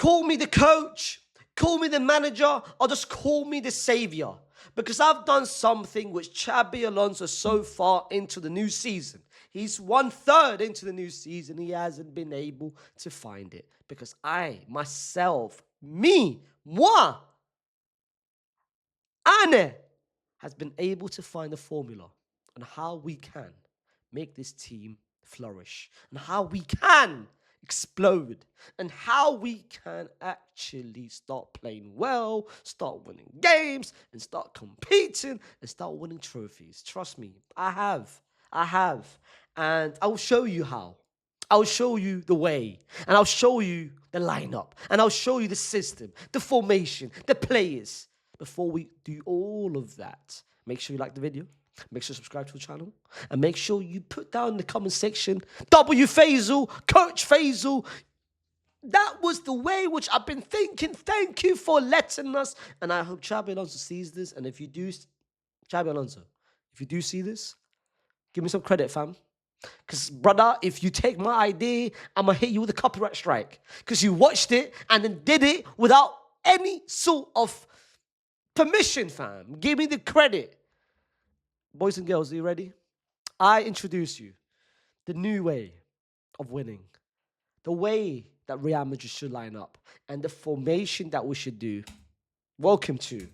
call me the coach, call me the manager, or just call me the savior. Because I've done something which Xabi Alonso so far into the new season. He's 1/3 into the new season. He hasn't been able to find it. Because moi, Anne, has been able to find a formula on how we can make this team flourish and how we can explode and how we can actually start playing well, start winning games, and start competing and start winning trophies. Trust me, I have. And I will show you how. I'll show you the way, and I'll show you the lineup, and I'll show you the system, the formation, the players. Before we do all of that, make sure you like the video, make sure you subscribe to the channel, and make sure you put down in the comment section, W Faysal, Coach Faysal. That was the way which I've been thinking. Thank you for letting us. And I hope Xabi Alonso sees this. And if you do, Xabi Alonso, if you do see this, give me some credit, fam. Because, brother, if you take my idea, I'm going to hit you with a copyright strike. Because you watched it and then did it without any sort of permission, fam. Give me the credit. Boys and girls, are you ready? I introduce you the new way of winning. The way that Real Madrid should line up. And the formation that we should do. Welcome to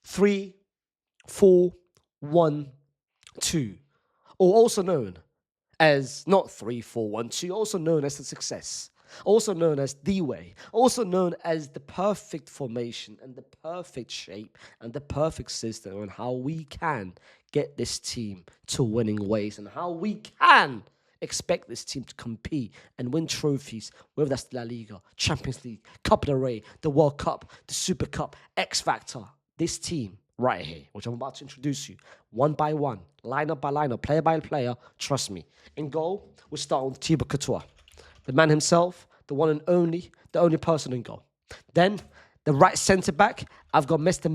3-4-1-2. Or also known as not 3-4-1-2, also known as the success, also known as the way, also known as the perfect formation and the perfect shape and the perfect system on how we can get this team to winning ways and how we can expect this team to compete and win trophies, whether that's La Liga, Champions League, Copa del Rey, the World Cup, the Super Cup, X Factor. This team right here, which I'm about to introduce you, one by one, lineup by lineup, player by player, trust me. In goal, we'll start with Thibaut Courtois, the man himself, the one and only, the only person in goal. Then, the right centre-back, I've got Mr.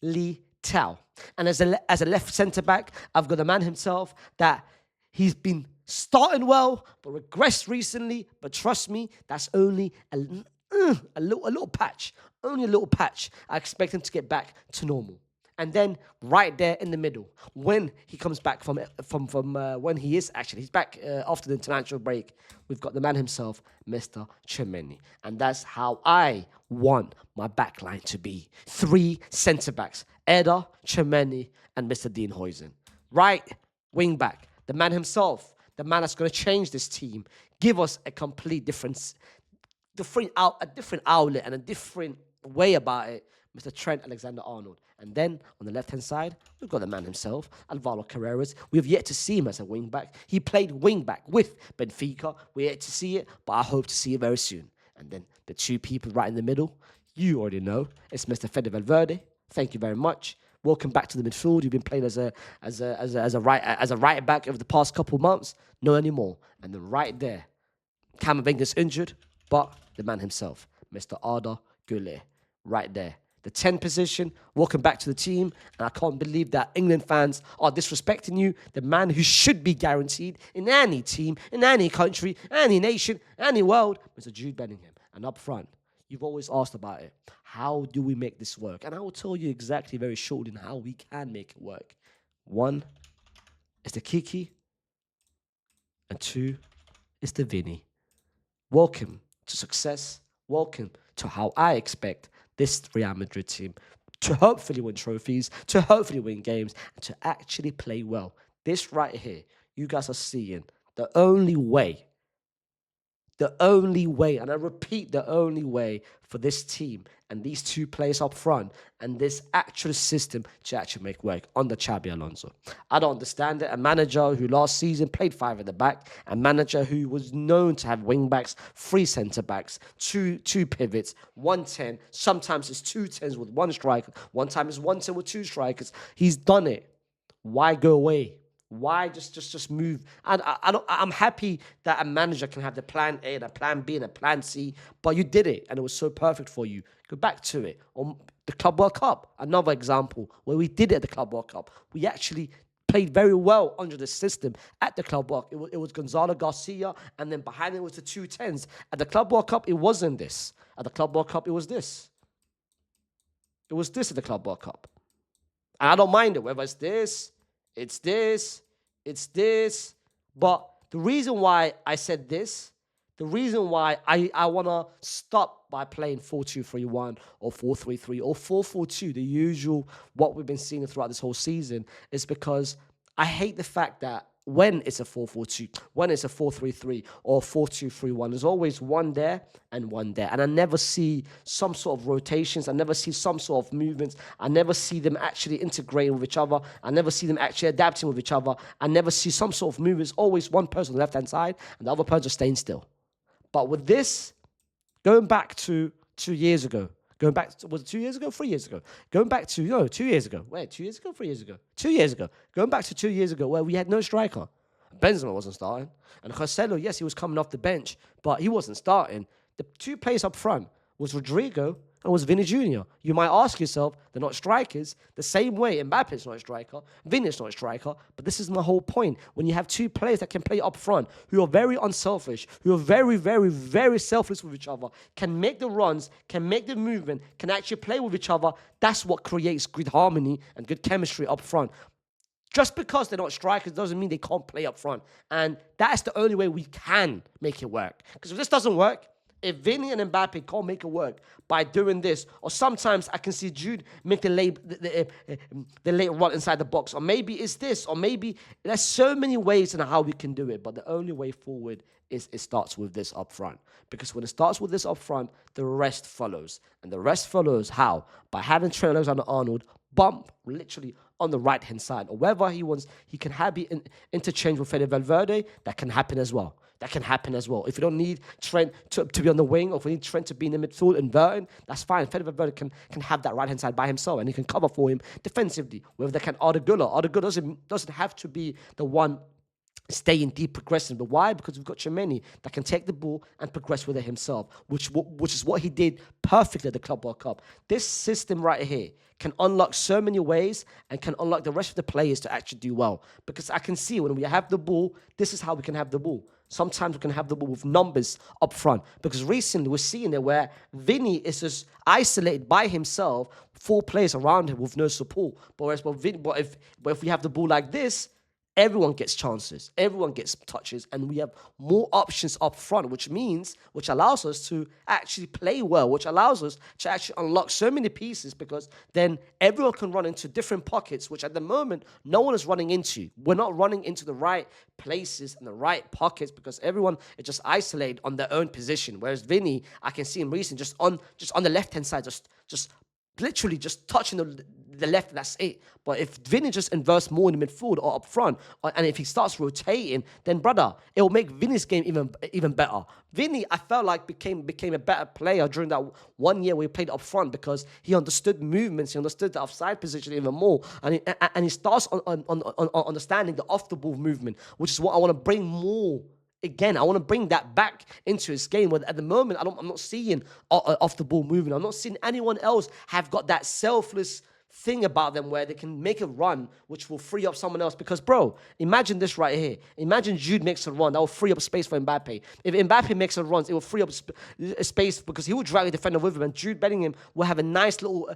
Militao. And as a left centre-back, I've got the man himself that he's been starting well, but regressed recently. But trust me, that's only a little patch. Only a little patch. I expect him to get back to normal. And then right there in the middle, when he comes back from when he's back after the international break, we've got the man himself, Mr. Tchouaméni. And that's how I want my backline to be. 3 centre-backs, Eder, Tchouaméni, and Mr. Dean Huijsen. Right wing back, the man himself, the man that's going to change this team, give us a complete different outlet and a different way about it, Mr. Trent Alexander-Arnold. And then on the left-hand side, we've got the man himself, Alvaro Carreras. We've yet to see him as a wing-back. He played wing-back with Benfica. We're yet to see it, but I hope to see it very soon. And then the 2 people right in the middle, you already know, it's Mr. Fede Valverde. Thank you very much. Welcome back to the midfield. You've been playing as a right back over the past couple months. No anymore. And then right there, Camavinga's injured, but the man himself, Mr. Arda Güler, right there. The 10 position, welcome back to the team. And I can't believe that England fans are disrespecting you. The man who should be guaranteed in any team, in any country, any nation, any world, Mr. Jude Bellingham. And up front, you've always asked about it. How do we make this work? And I will tell you exactly very shortly how we can make it work. 1 is the Kiki, and 2 is the Vinny. Welcome to success. Welcome to how I expect this Real Madrid team to hopefully win trophies, to hopefully win games, and to actually play well. This right here, you guys are seeing the only way, and I repeat, the only way for this team and these 2 players up front and this actual system to actually make work under Xabi Alonso. I don't understand it. A manager who last season played 5 at the back, a manager who was known to have wing-backs, 3 centre-backs, two pivots, 1-10. Sometimes it's 2 10s with 1 striker. One time it's 1 10 with 2 strikers. He's done it. Why go away? Why just move? I'm happy that a manager can have the plan A and a plan B and a plan C, but you did it and it was so perfect for you. Go back to it. On the Club World Cup, another example where we did it at the Club World Cup. We actually played very well under the system at the Club World Cup. It was Gonzalo Garcia, and then behind it was the 2 10s. At the Club World Cup, it wasn't this. At the Club World Cup, it was this. It was this at the Club World Cup. And I don't mind it, whether it's this, it's this, it's this. But the reason why I said this, the reason why I want to stop by playing 4-2-3-1 or 4-3-3 or 4-4-2, the usual, what we've been seeing throughout this whole season, is because I hate the fact that when it's a 4-4-2, when it's a 4-3-3 or 4-2-3-1, there's always one there and one there. And I never see some sort of rotations. I never see some sort of movements. I never see them actually integrating with each other. I never see them actually adapting with each other. I never see some sort of movements. Always one person on the left-hand side and the other person staying still. But with this, going back to 2 years ago, was it 2 years ago? 3 years ago. Going back to, 2 years ago. Wait, 2 years ago? 3 years ago? 2 years ago. Going back to 2 years ago where we had no striker. Benzema wasn't starting. And Joselu, yes, he was coming off the bench, but he wasn't starting. The two players up front was Rodrigo and was Vini Jr. You might ask yourself, they're not strikers. The same way Mbappe's not a striker, Vini's not a striker. But this is my whole point. When you have two players that can play up front, who are very unselfish, who are very, very, very selfless with each other, can make the runs, can make the movement, can actually play with each other, that's what creates good harmony and good chemistry up front. Just because they're not strikers doesn't mean they can't play up front. And that's the only way we can make it work. Because if this doesn't work, if Vini and Mbappe can't make it work by doing this, or sometimes I can see Jude make the late run inside the box, or maybe it's this, or maybe there's so many ways in how we can do it, but the only way forward is it starts with this up front. Because when it starts with this up front, the rest follows. And the rest follows how? By having Trent Alexander-Arnold bump literally on the right-hand side, or wherever he wants, he can have it interchange with Fede Valverde. That can happen as well. If you don't need Trent to be on the wing, or if we need Trent to be in the midfield inverting, that's fine. Fede Valverde can have that right-hand side by himself, and he can cover for him defensively. Whether they can Arda Güler doesn't have to be the one staying deep, progressing. But why? Because we've got Tchouameni that can take the ball and progress with it himself, which is what he did perfectly at the Club World Cup. This system right here can unlock so many ways and can unlock the rest of the players to actually do well. Because I can see when we have the ball, this is how we can have the ball. Sometimes we can have the ball with numbers up front. Because recently we're seeing it where Vini is just isolated by himself, 4 players around him with no support. But if we have the ball like this, everyone gets chances, everyone gets touches, and we have more options up front, which allows us to actually play well, which allows us to actually unlock so many pieces, because then everyone can run into different pockets, which at the moment, no one is running into. We're not running into the right places and the right pockets because everyone is just isolated on their own position. Whereas Vini, I can see him recently just on the left-hand side, just literally just touching the left, that's it. But if Vini just inverts more in the midfield or up front, and if he starts rotating, then brother, it will make Vini's game even better. Vini, I felt like became a better player during that 1 year where he played up front, because he understood movements, he understood the offside position even more, and he starts on understanding the off the ball movement, which is what I want to bring more. Again, I want to bring that back into his game. Where at the moment, I'm not seeing off the ball moving. I'm not seeing anyone else have got that selfless thing about them where they can make a run which will free up someone else. Because, bro, imagine this right here. Imagine Jude makes a run. That will free up space for Mbappe. If Mbappe makes a run, it will free up space because he will drag the defender with him, and Jude Bellingham will have a nice little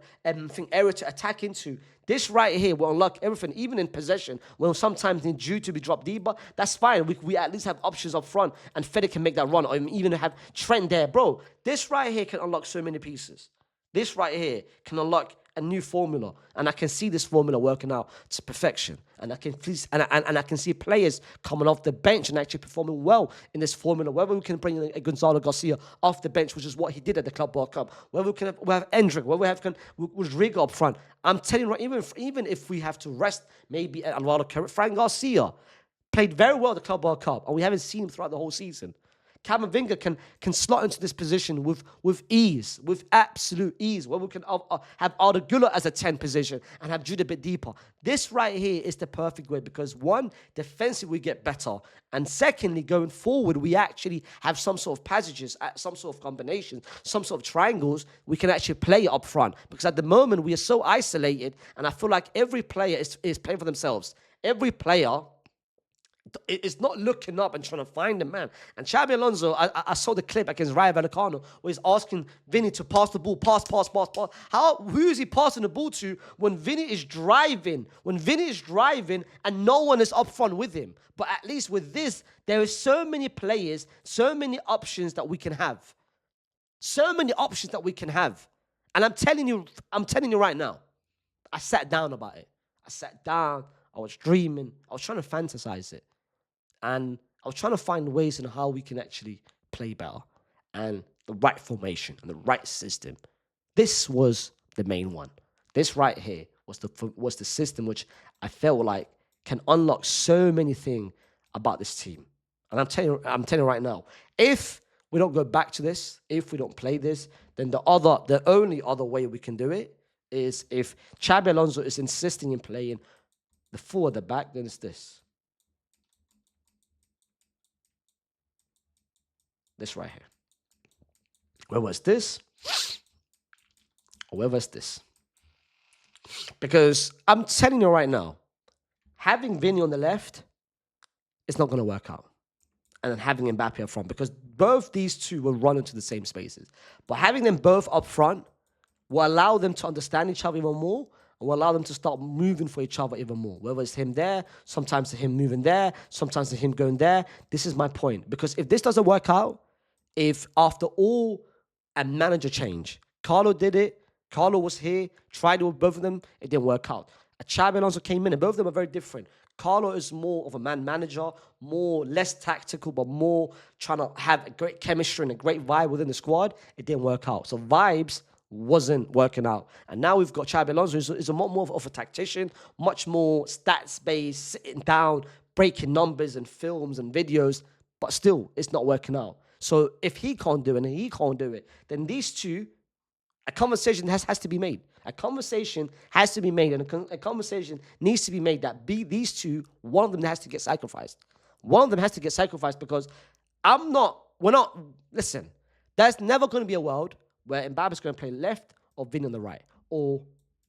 area to attack into. This right here will unlock everything, even in possession. We'll sometimes need Jude to be dropped deeper. That's fine. We at least have options up front, and Fede can make that run, or even have Trent there. Bro, this right here can unlock so many pieces. This right here can unlock a new formula, and I can see this formula working out to perfection. And I can see players coming off the bench and actually performing well in this formula. Whether we can bring in a Gonzalo Garcia off the bench, which is what he did at the Club World Cup. Whether we have Endrick, whether we have Rodrigo up front. I'm telling you, right, even if we have to rest maybe Alvaro Carrera, Frank Garcia played very well at the Club World Cup, and we haven't seen him throughout the whole season. Camavinga can slot into this position with ease, with absolute ease, where we can have Arda Güler as a 10 position and have Jude a bit deeper. This right here is the perfect way, because one, defensively we get better, and secondly, going forward, we actually have some sort of passages, some sort of combinations, some sort of triangles we can actually play up front. Because at the moment, we are so isolated, and I feel like every player is playing for themselves. every player is not looking up and trying to find the man. And Xabi Alonso, I saw the clip against Rayo Vallecano where he's asking Vinny to pass the ball, pass. Who is he passing the ball to when Vinny is driving? When Vinny is driving and no one is up front with him. But at least with this, there is so many players, so many options that we can have. So many options that we can have. And I'm telling you right now, I sat down about it. I sat down, I was dreaming, I was trying to fantasize it. And I was trying to find ways in how we can actually play better and the right formation and the right system. This was the main one. This right here was the system which I felt like can unlock so many things about this team. And I'm telling you right now, if we don't go back to this, if we don't play this, then the only other way we can do it is if Xabi Alonso is insisting in playing the four at the back, then it's this. This right here. Whether it's this, or whether it's this. Because I'm telling you right now, having Vinny on the left, it's not going to work out. And then having Mbappe up front, because both these two will run into the same spaces. But having them both up front will allow them to understand each other even more, and will allow them to start moving for each other even more. Whether it's him there, sometimes him moving there, sometimes him going there. This is my point. Because if this doesn't work out, if after all a manager change, Carlo did it, Carlo was here, tried it with both of them, it didn't work out. Xabi Alonso came in, and both of them are very different. Carlo is more of a man manager, less tactical, but more trying to have a great chemistry and a great vibe within the squad. It didn't work out. So vibes wasn't working out. And now we've got Xabi Alonso, who's a lot more of a tactician, much more stats-based, sitting down, breaking numbers and films and videos, but still, it's not working out. So if he can't do it and he can't do it, then these two, a conversation has to be made. A conversation has to be made, and a conversation needs to be made that these two, one of them has to get sacrificed. One of them has to get sacrificed because listen, there's never going to be a world where Mbappe's going to play left or Vini on the right, or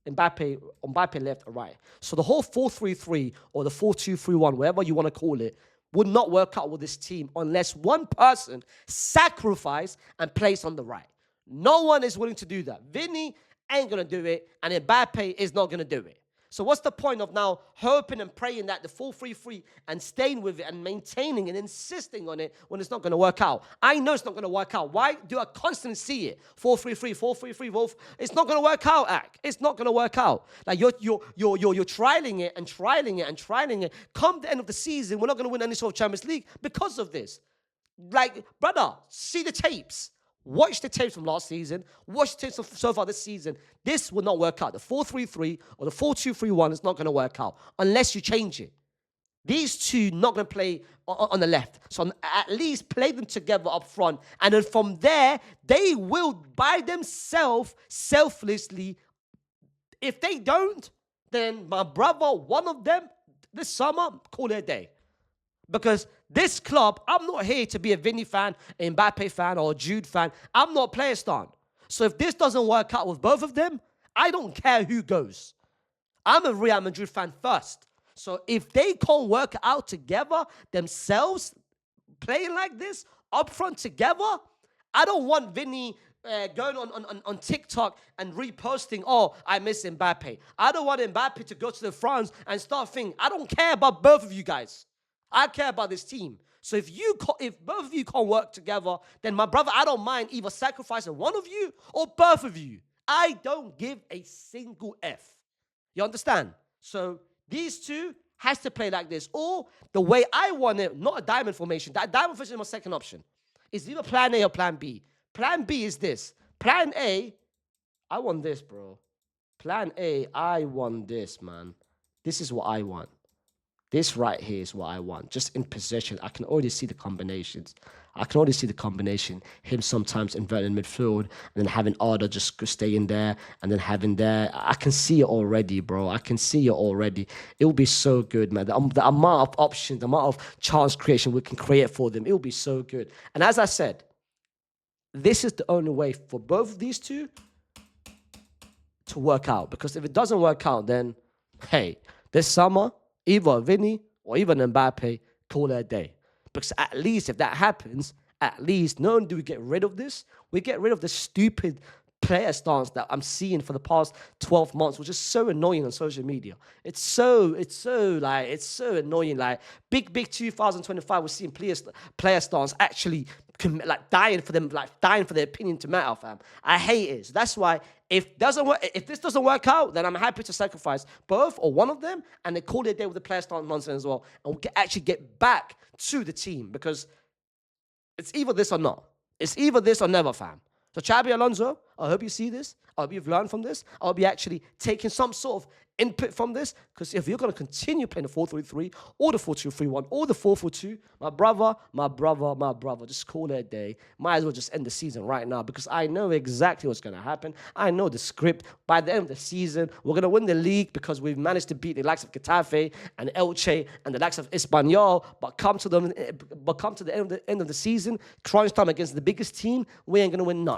Mbappe left or right. So the whole 4-3-3 or the 4-2-3-1, whatever you want to call it, would not work out with this team unless one person sacrifices and plays on the right. No one is willing to do that. Vinny ain't going to do it, and Mbappe is not going to do it. So what's the point of now hoping and praying that the 4-3-3 and staying with it and maintaining and insisting on it when it's not going to work out? I know it's not going to work out. Why do I constantly see it? 4-3-3, 4-3-3, it's not going to work out, Ak. It's not going to work out. Like you're trialing it and trialing it and trialing it. Come the end of the season, we're not going to win any sort of Champions League because of this. Like, brother, see the tapes. Watch the tapes from last season. Watch the tapes so far this season. This will not work out. The 4-3-3 or the 4-2-3-1 is not going to work out unless you change it. These two not going to play on the left. So at least play them together up front. And then from there, they will by themselves, selflessly. If they don't, then my brother, one of them, this summer, call it a day. Because this club, I'm not here to be a Vinny fan, a Mbappe fan, or a Jude fan. I'm not player stan. So if this doesn't work out with both of them, I don't care who goes. I'm a Real Madrid fan first. So if they can't work out together themselves, playing like this, up front together, I don't want Vinny going on TikTok and reposting, oh, I miss Mbappe. I don't want Mbappe to go to the France and start thinking, I don't care about both of you guys. I care about this team. So if both of you can't work together, then my brother, I don't mind either sacrificing one of you or both of you. I don't give a single F. You understand? So these two has to play like this. Or the way I want it, not a diamond formation. That diamond formation is my second option. It's either plan A or plan B. Plan B is this. Plan A, I want this, bro. Plan A, I want this, man. This is what I want. This right here is what I want. Just in possession, I can already see the combinations. I can already see the combination. Him sometimes inverting midfield, and then having Arda just staying there, and then having there. I can see it already, bro. I can see it already. It will be so good, man. The amount of options, the amount of chance creation we can create for them, it will be so good. And as I said, this is the only way for both of these two to work out. Because if it doesn't work out, then, hey, this summer, Either Vinny or even Mbappe, call it a day. Because at least if that happens, at least not only do we get rid of this, we get rid of the stupid player stance that I'm seeing for the past 12 months, which is so annoying on social media. It's so annoying. Like big 2025, we're seeing player stance actually dying for them, like dying for their opinion to matter, fam. I hate it. So that's why if this doesn't work out, then I'm happy to sacrifice both or one of them, and they call it a day with the player stance nonsense as well, and we can actually get back to the team because it's either this or not. It's either this or never, fam. So Xabi Alonso, I hope you see this. I hope you've learned from this. I hope you're actually taking some sort of input from this. Because if you're going to continue playing the 4-3-3 or the 4-2-3-1 or the 4-4-2, my brother, just call it a day. Might as well just end the season right now because I know exactly what's going to happen. I know the script. By the end of the season, we're going to win the league because we've managed to beat the likes of Getafe and Elche and the likes of Espanyol. But come to the end of the season, crunch time against the biggest team, we ain't going to win nothing.